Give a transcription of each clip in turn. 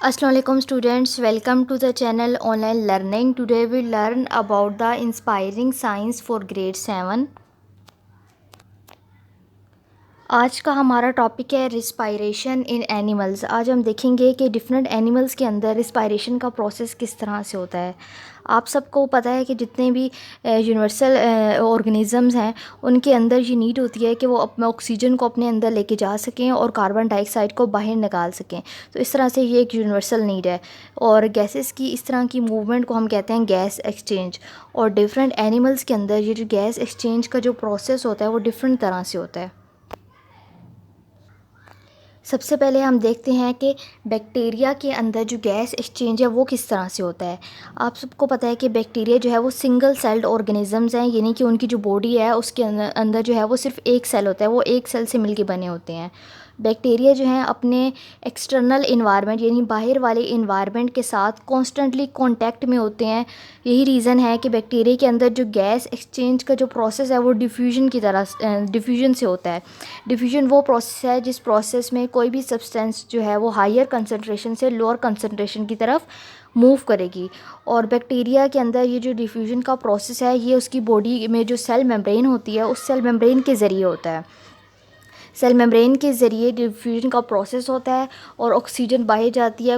Assalamualaikum students, welcome to the channel Online Learning. Today we learn about the inspiring science for grade 7. आज का हमारा topic है respiration इन animals. आज हम देखेंगे कि डिफरेंट एनिमल्स के अंदर रिस्पायरेशन का प्रोसेस किस तरह से होता है। आप सबको पता है कि जितने भी यूनिवर्सल ऑर्गेनिज़म्स हैं उनके अंदर ये नीड होती है कि वो अपने ऑक्सीजन को अपने अंदर लेके जा सकें और कार्बन डाइऑक्साइड को बाहर निकाल सकें। तो इस तरह से ये एक यूनिवर्सल नीड है और गैसेस की इस तरह की मूवमेंट को हम कहते हैं गैस एक्सचेंज। और डिफरेंट एनिमल्स के अंदर ये जो गैस एक्सचेंज का जो प्रोसेस होता है वो डिफरेंट तरह से होता है। सबसे पहले हम देखते हैं कि बैक्टीरिया के अंदर जो गैस एक्सचेंज है वो किस तरह से होता है। आप सबको पता है कि बैक्टीरिया जो है वो सिंगल सेल्ड ऑर्गेनिजम्स हैं, यानी कि उनकी जो बॉडी है उसके अंदर जो है वो सिर्फ एक सेल होता है, वो एक सेल से मिलके बने होते हैं। बैक्टीरिया जो हैं अपने एक्सटर्नल इन्वायरमेंट यानी बाहर वाले इन्वायरमेंट के साथ कॉन्स्टेंटली कांटेक्ट में होते हैं। यही रीज़न है कि बैक्टीरिया के अंदर जो गैस एक्सचेंज का जो प्रोसेस है वो डिफ्यूजन की तरह डिफ्यूजन से होता है। डिफ्यूजन वो प्रोसेस है जिस प्रोसेस में कोई भी सब्सटेंस जो है वो हायर कंसनट्रेशन से लोअर कंसनट्रेशन की तरफ मूव करेगी। और बैक्टीरिया के अंदर ये जो डिफ्यूजन का प्रोसेस है ये उसकी बॉडी में जो सेल मेम्ब्रेन होती है उस सेल मेम्ब्रेन के ज़रिए होता है। सेल मेम्ब्रेन के ज़रिए डिफ्यूजन का प्रोसेस होता है और ऑक्सीजन बाहर जाती है,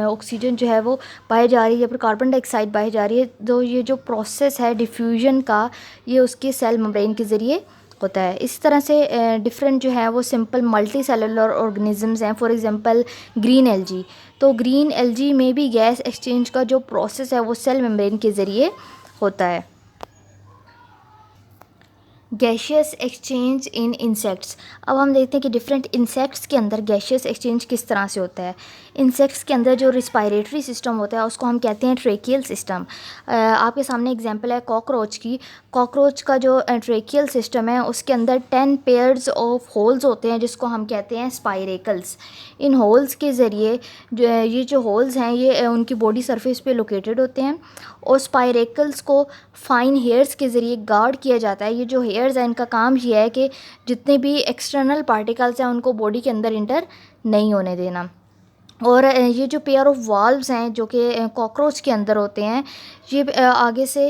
ऑक्सीजन जो है वो बाहर जा रही है, फिर कार्बन डाइऑक्साइड बाहर जा रही है। तो ये जो प्रोसेस है डिफ्यूजन का ये उसके सेल मेम्ब्रेन के ज़रिए होता है। इस तरह से डिफरेंट जो है वो सिंपल मल्टी सेलुलर ऑर्गेनिजम्स हैं। फॉर एग्जांपल ग्रीन एल्गी, तो ग्रीन एल्गी में भी गैस एक्सचेंज का जो प्रोसेस है वो सेल मेम्ब्रेन के ज़रिए होता है। गैशियस एक्सचेंज इन इंसेक्ट्स। अब हम देखते हैं कि डिफरेंट इंसेक्ट्स के अंदर गैशियस एक्सचेंज किस तरह से होता है। इंसेक्ट्स के अंदर जो रिस्पायरेटरी सिस्टम होता है उसको हम कहते हैं ट्रेकियल सिस्टम। आपके सामने एग्जांपल है कॉकरोच की। कॉकरोच का जो ट्रेकियल सिस्टम है उसके अंदर 10 पेयर्स ऑफ होल्स होते हैं जिसको हम कहते हैं स्पाइरेकल्स। इन होल्स के ज़रिए ये जो होल्स हैं ये उनकी बॉडी सरफेस पे लोकेटेड होते हैं और स्पाइरेकल्स को फाइन हेयर्स के ज़रिए गार्ड किया जाता है। ये जो हेयर्स हैं इनका काम ये है कि जितने भी एक्सटर्नल पार्टिकल्स हैं उनको बॉडी के अंदर इंटर नहीं होने देना। और ये जो पेयर ऑफ वाल्व्स हैं जो कि कॉकरोच के अंदर होते हैं ये आगे से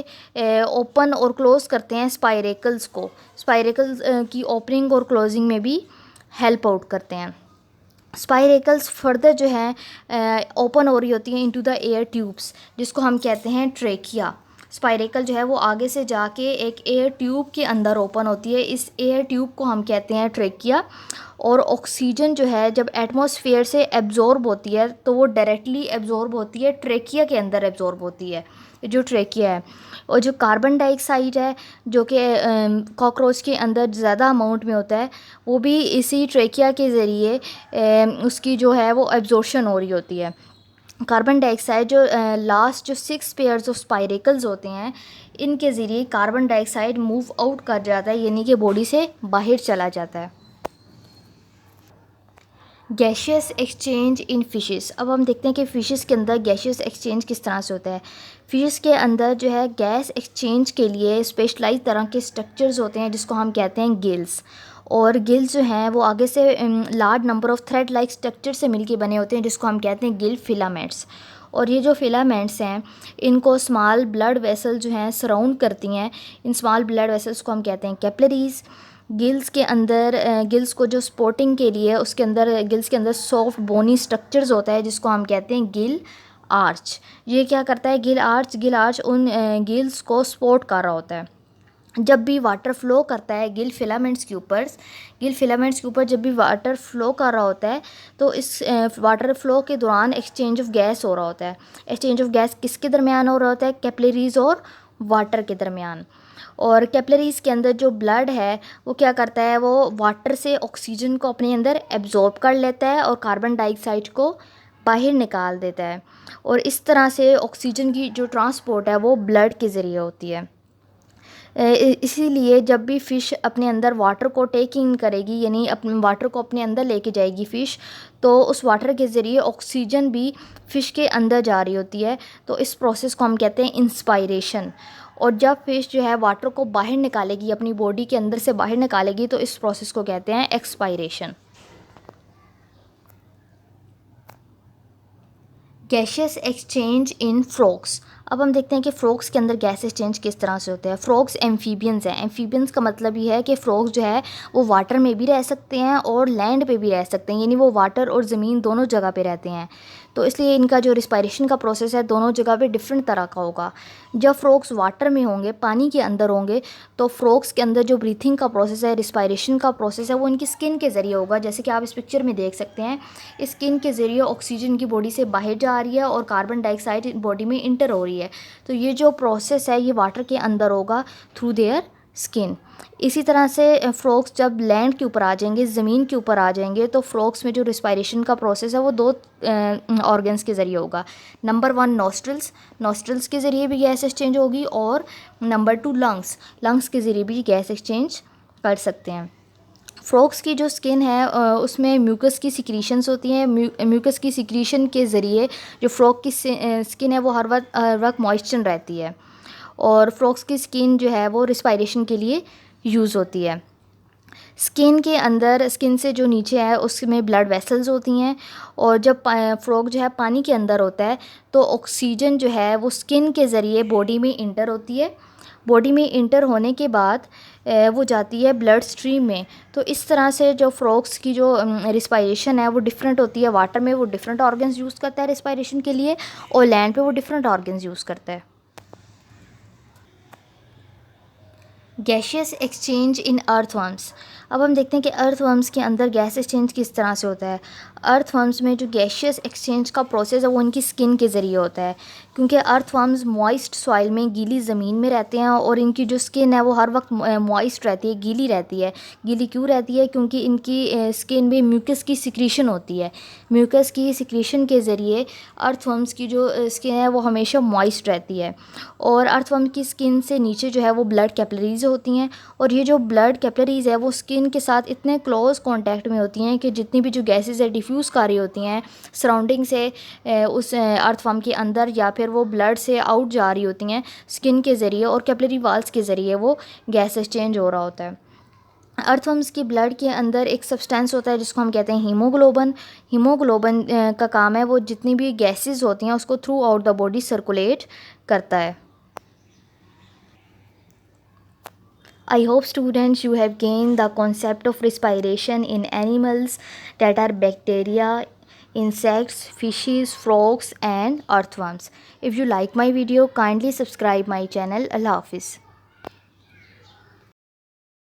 ओपन और क्लोज़ करते हैं स्पाइरेकल्स को। स्पाइरेकल्स की ओपनिंग और क्लोजिंग में भी हेल्प आउट करते हैं। स्पाइरेकल्स फर्दर जो है ओपन हो रही होती हैं इनटू द एयर ट्यूब्स जिसको हम कहते हैं ट्रेकिया। स्पाइरेकल जो है वो आगे से जाके एक एयर ट्यूब के अंदर ओपन होती है, इस एयर ट्यूब को हम कहते हैं ट्रेकिया। और ऑक्सीजन जो है जब एटमॉस्फेयर से एब्जॉर्ब होती है तो वो डायरेक्टली एब्जॉर्ब होती है ट्रेकिया के अंदर एब्जॉर्ब होती है, जो ट्रेकिया है। और जो कार्बन डाइऑक्साइड है जो कि कॉकरोच के अंदर ज़्यादा अमाउंट में होता है वो भी इसी ट्रेकिया के ज़रिए उसकी जो है वो एब्जॉर्प्शन हो रही होती है। कार्बन डाइऑक्साइड जो लास्ट जो 6 पेयर्स ऑफ स्पाइरेकल्स होते हैं इनके ज़रिए कार्बन डाइऑक्साइड मूव आउट कर जाता है, यानी कि बॉडी से बाहर चला जाता है। गैशियस एक्सचेंज इन फिशेस। अब हम देखते हैं कि फ़िशेस के अंदर गैशियस एक्सचेंज किस तरह से होता है। फ़िशेस के अंदर जो है गैस एक्सचेंज के लिए स्पेशलाइज तरह के स्ट्रक्चर्स होते हैं जिसको हम कहते हैं गिल्स। और गिल्स जो हैं वो आगे से large number of thread like structure से मिलके बने होते हैं जिसको हम कहते हैं गिल फिलामेंट्स। और ये जो फिलामेंट्स हैं इनको स्मॉल ब्लड वेसल जो हैं सराउंड करती हैं। इन स्मॉल ब्लड वेसल्स को हम कहते हैं कैपिलरीज। गिल्स के अंदर गिल्स को जो सपोर्टिंग के लिए उसके अंदर गिल्स के अंदर सॉफ्ट बोनी स्ट्रक्चर्स होता है जिसको हम कहते हैं गिल आर्च। ये क्या करता है गिल आर्च उन गिल्स को सपोर्ट कर रहा होता है। जब भी वाटर फ्लो करता है गिल फिलामेंट्स के ऊपर जब भी वाटर फ्लो कर रहा होता है तो इस वाटर फ्लो के दौरान एक्सचेंज ऑफ गैस हो रहा होता है। एक्सचेंज ऑफ गैस किसके दरमियान हो रहा होता है? कैपिलरीज और वाटर के दरमियान। और कैपिलरीज के अंदर जो ब्लड है वो क्या करता है, वो वाटर से ऑक्सीजन को अपने अंदर एब्जॉर्ब कर लेता है और कार्बन डाइऑक्साइड को बाहर निकाल देता है। और इस तरह से ऑक्सीजन की जो ट्रांसपोर्ट है वो ब्लड के ज़रिए होती है। इसीलिए जब भी फ़िश अपने अंदर वाटर को टेक इन करेगी यानी अपने वाटर को अपने अंदर लेके जाएगी फ़िश, तो उस वाटर के ज़रिए ऑक्सीजन भी फ़िश के अंदर जा रही होती है। तो इस प्रोसेस को हम कहते हैं इंस्पायरेशन। और जब फ़िश जो है वाटर को बाहर निकालेगी, अपनी बॉडी के अंदर से बाहर निकालेगी, तो इस प्रोसेस को कहते हैं एक्सपायरेशन। गैशियस एक्सचेंज इन फ्रॉग्स। अब हम देखते हैं कि फ्रॉग्स के अंदर गैस एक्सचेंज किस तरह से होता है। फ्रॉग्स एम्फीबियंस हैं। एम्फीबियंस का मतलब ये है कि फ्रॉग्स जो है वो वाटर में भी रह सकते हैं और लैंड पे भी रह सकते हैं, यानी वो वाटर और ज़मीन दोनों जगह पे रहते हैं। तो इसलिए इनका जो रिस्पायरेशन का प्रोसेस है दोनों जगह पे डिफरेंट तरह का होगा। जब फ्रॉग्स वाटर में होंगे, पानी के अंदर होंगे, तो फ्रॉग्स के अंदर जो ब्रीथिंग का प्रोसेस है, रिस्पायरेशन का प्रोसेस है, वो इनकी स्किन के ज़रिए होगा। जैसे कि आप इस पिक्चर में देख सकते हैं, स्किन के ज़रिए ऑक्सीजन की बॉडी से बाहर जा रही है और कार्बन डाइऑक्साइड बॉडी में इंटर हो रही है। तो ये जो प्रोसेस है ये वाटर के अंदर होगा थ्रू देयर स्किन। इसी तरह से फ्रॉग्स जब लैंड के ऊपर आ जाएंगे, ज़मीन के ऊपर आ जाएंगे, तो फ्रॉग्स में जो रिस्पायरेशन का प्रोसेस है वो दो ऑर्गन्स के ज़रिए होगा। नंबर 1 नॉस्ट्रल्स, नॉस्ट्रल्स के ज़रिए भी गैस एक्सचेंज होगी, और नंबर 2 लंग्स, लंग्स के ज़रिए भी गैस एक्सचेंज कर सकते हैं। फ्रॉग्स की जो स्किन है उसमें म्यूकस की सिक्रीशंस होती हैं। म्यूकस की सिक्रीशन के ज़रिए जो फ्रॉग की स्किन है वो हर वक्त मॉइस्चर रहती है, और फ्रॉग्स की स्किन जो है वो रिस्पायरेशन के लिए यूज़ होती है। स्किन के अंदर, स्किन से जो नीचे है उसमें ब्लड वेसल्स होती हैं, और जब फ्रॉग जो है पानी के अंदर होता है तो ऑक्सीजन जो है वो स्किन के ज़रिए बॉडी में इंटर होती है। बॉडी में इंटर होने के बाद वो जाती है ब्लड स्ट्रीम में। तो इस तरह से जो फ्रॉग्स की जो रिस्पायरेशन है वो डिफरेंट होती है। वाटर में वो डिफरेंट ऑर्गन्स यूज़ करता है रिस्पायरेशन के लिए, और लैंड पे वो डिफरेंट ऑर्गन्स यूज़ करता है। गैशियस एक्सचेंज इन अर्थवर्म्स। अब हम देखते हैं कि अर्थवर्म्स के अंदर गैस एक्सचेंज किस तरह से होता है। अर्थवर्म्स में जो गैशियस एक्सचेंज का प्रोसेस है वो उनकी स्किन के ज़रिए होता है, क्योंकि अर्थवर्म्स मॉइस्ट सॉइल में, गीली ज़मीन में रहते हैं, और इनकी जो स्किन है वो हर वक्त मॉइस्ट रहती है, गीली रहती है। गीली क्यों रहती है? क्योंकि इनकी स्किन में म्यूकस की सिक्रीशन होती है। म्यूकस की सिक्रीशन के ज़रिए अर्थवर्म्स की जो स्किन है वो हमेशा मॉइस्ट रहती है, और अर्थवर्म की स्किन से नीचे जो है वो ब्लड कैपिलरीज होती हैं, और ये जो ब्लड कैपिलरीज है वो स्किन के साथ इतने क्लोज कांटेक्ट में होती हैं कि जितनी भी जो गैसेस है डिफ्यूज़ कर रही होती हैं सराउंडिंग से उस अर्थवर्म के अंदर, या फिर वो ब्लड से आउट जा रही होती हैं स्किन के ज़रिए, और कैपिलरी वाल्स के ज़रिए वो गैस एक्सचेंज हो रहा होता है। अर्थवर्म्स की ब्लड के अंदर एक सब्सटेंस होता है जिसको हम कहते हैं हीमोग्लोबिन। हीमोग्लोबिन का काम है वो जितनी भी गैसेस होती हैं उसको through out the body circulate करता है। I hope students you have gained the concept of respiration in animals that are bacteria, insects, fishes, frogs and earthworms. If you like my video, kindly subscribe my channel. Allah Hafiz.